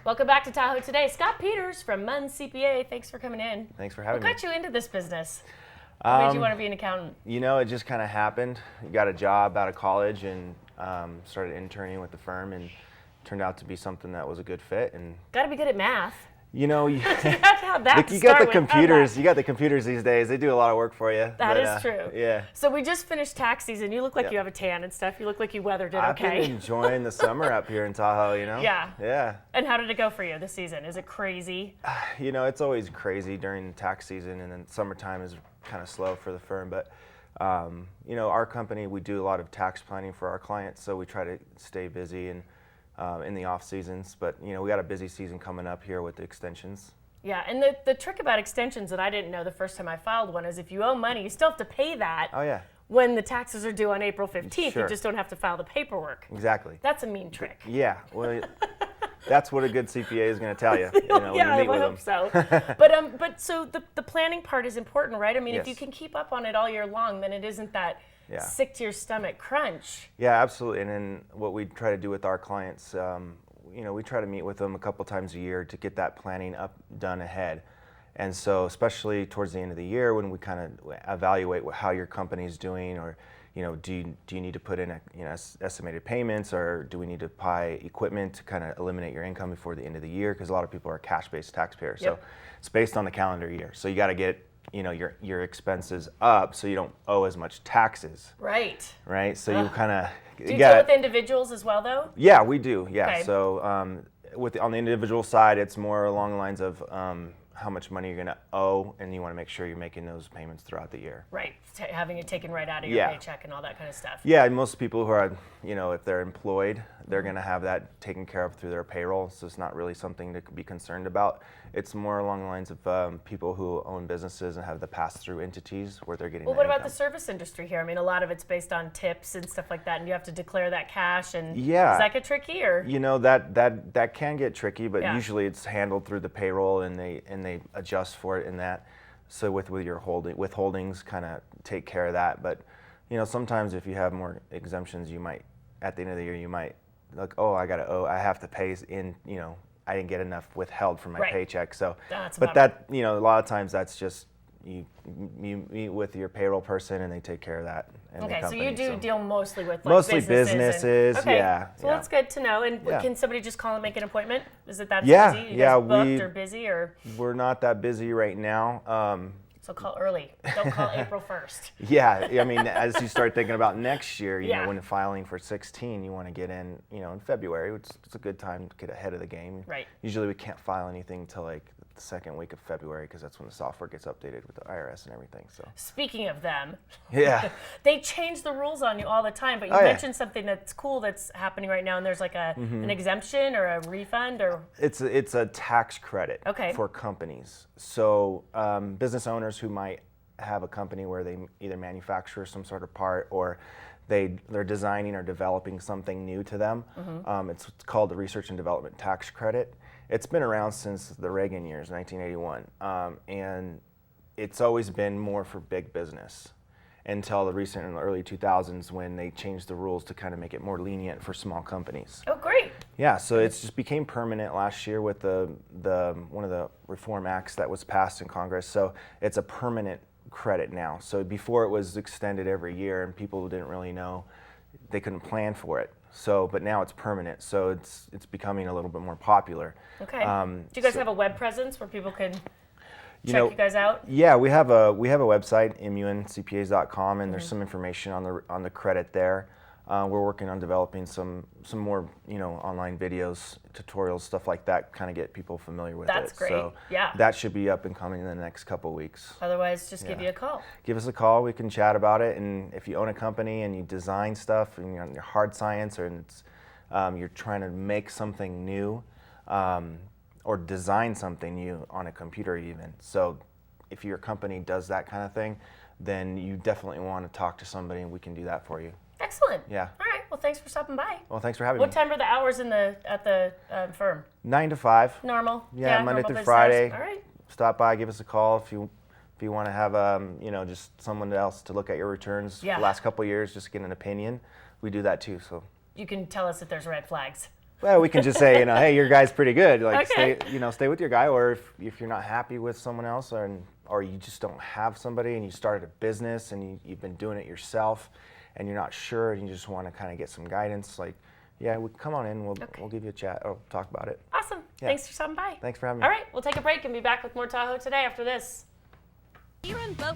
Welcome back to Tahoe Today. Scott Peters from M.U.N CPA. Thanks for coming in. Thanks for having me. What got you into this business? What made you want to be an accountant? You know, it just kind of happened. Got a job out of college and started interning with the firm, and turned out to be something that was a good fit. And got to be good at math. You know, you got the computers. You got the computers these days. They do a lot of work for you. That is true. Yeah. So we just finished tax season. You look like you have a tan and stuff. You look like you weathered it okay. I've been enjoying the summer up here in Tahoe, you know? Yeah. Yeah. And how did it go for you this season? Is it crazy? You know, it's always crazy during tax season, and then summertime is kind of slow for the firm. But, you know, our company, we do a lot of tax planning for our clients, so we try to stay busy and in the off seasons. But, you know, we got a busy season coming up here with the extensions. Yeah, and the trick about extensions that I didn't know the first time I filed one is if you owe money, you still have to pay that. Oh, yeah. When the taxes are due on April 15th, Sure. You just don't have to file the paperwork. Exactly. That's a mean trick. Yeah, well, that's what a good CPA is going to tell you. You know, Yeah, when you meet I with hope them. so. But so the planning part is important, right? I mean, Yes. if you can keep up on it all year long, then it isn't that sick to your stomach crunch. Yeah, absolutely. And then what we try to do with our clients, you know, we try to meet with them a couple times a year to get that planning done ahead. And so, especially towards the end of the year, when we kind of evaluate how your company's doing, or, you know, do you need to put in estimated payments, or do we need to buy equipment to kind of eliminate your income before the end of the year? Because a lot of people are cash-based taxpayers, so it's based on the calendar year. So you got to get, you know, your expenses up so you don't owe as much taxes. Right. Right. So you kind of do you deal with individuals as well, though? Yeah, we do. Yeah. Okay. So on the individual side, it's more along the lines of how much money you're going to owe, and you want to make sure you're making those payments throughout the year. Right, having it taken right out of your paycheck and all that kind of stuff. Yeah, most people who are, you know, if they're employed, they're going to have that taken care of through their payroll, so it's not really something to be concerned about. It's more along the lines of people who own businesses and have the pass-through entities where they're getting. Well, what about the service industry here? I mean, a lot of it's based on tips and stuff like that, and you have to declare that cash. And does that get tricky, or? You know, that can get tricky, but usually it's handled through the payroll, and they adjust for it in that. So with your withholdings, kind of take care of that. But you know, sometimes if you have more exemptions, you might at the end of the year you might like, oh, I have to pay in, you know, I didn't get enough withheld from my paycheck. So, but that, you know, a lot of times that's just you meet with your payroll person and they take care of that. Okay, so you do deal mostly with businesses. Okay. Yeah. So that's good to know. And can somebody just call and make an appointment? Is it that easy? You Yeah. guys booked or busy, or? We're not that busy right now. So call early. Don't call April 1st. Yeah, I mean, as you start thinking about next year, you know, when filing for 16, you want to get in, you know, in February, which is a good time to get ahead of the game. Right. Usually we can't file anything until like the second week of February, because that's when the software gets updated with the IRS and everything. So. Speaking of them, they change the rules on you all the time. But you mentioned something that's cool that's happening right now, and there's like an exemption or a refund, or it's a tax credit for companies. So business owners who might have a company where they either manufacture some sort of part, or they're designing or developing something new to them. It's called the Research and Development Tax Credit. It's been around since the Reagan years, 1981, and it's always been more for big business until the recent in the early 2000s, when they changed the rules to kind of make it more lenient for small companies. Oh, great! Yeah, so it's just became permanent last year with the one of the reform acts that was passed in Congress. So it's a permanent credit now. So before it was extended every year, and people didn't really know, they couldn't plan for it. So, but now it's permanent. So it's becoming a little bit more popular. Okay. Do you guys have a web presence where people can check you guys out? Yeah, we have a website, M.U.N.CPAs.com, and there's some information on the credit there. We're working on developing some more, you know, online videos, tutorials, stuff like that, kind of get people familiar with it. That's great. So that should be up and coming in the next couple of weeks. Otherwise, just give you a call. Give us a call. We can chat about it. And if you own a company and you design stuff and you're on your hard science, or it's, you're trying to make something new, or design something new on a computer even. So if your company does that kind of thing, then you definitely want to talk to somebody, and we can do that for you. Excellent. Yeah. All right. Well, thanks for stopping by. Well, thanks for having me. What time are the hours at the firm? 9 to 5. Normal. Yeah, Monday through Friday. All right. Stop by, give us a call if you want to have you know, just someone else to look at your returns the last couple of years, just get an opinion. We do that too. So you can tell us if there's red flags. Well, we can just say, you know, hey, your guy's pretty good. Like, Okay. stay with your guy. Or if you're not happy with someone else, or you just don't have somebody, and you started a business and you've been doing it yourself, and you're not sure, and you just want to kind of get some guidance, like, yeah, come on in. We'll give you a chat or talk about it. Awesome. Yeah. Thanks for stopping by. Thanks for having me. All right, we'll take a break and be back with more Tahoe Today after this. M.U.N. Boat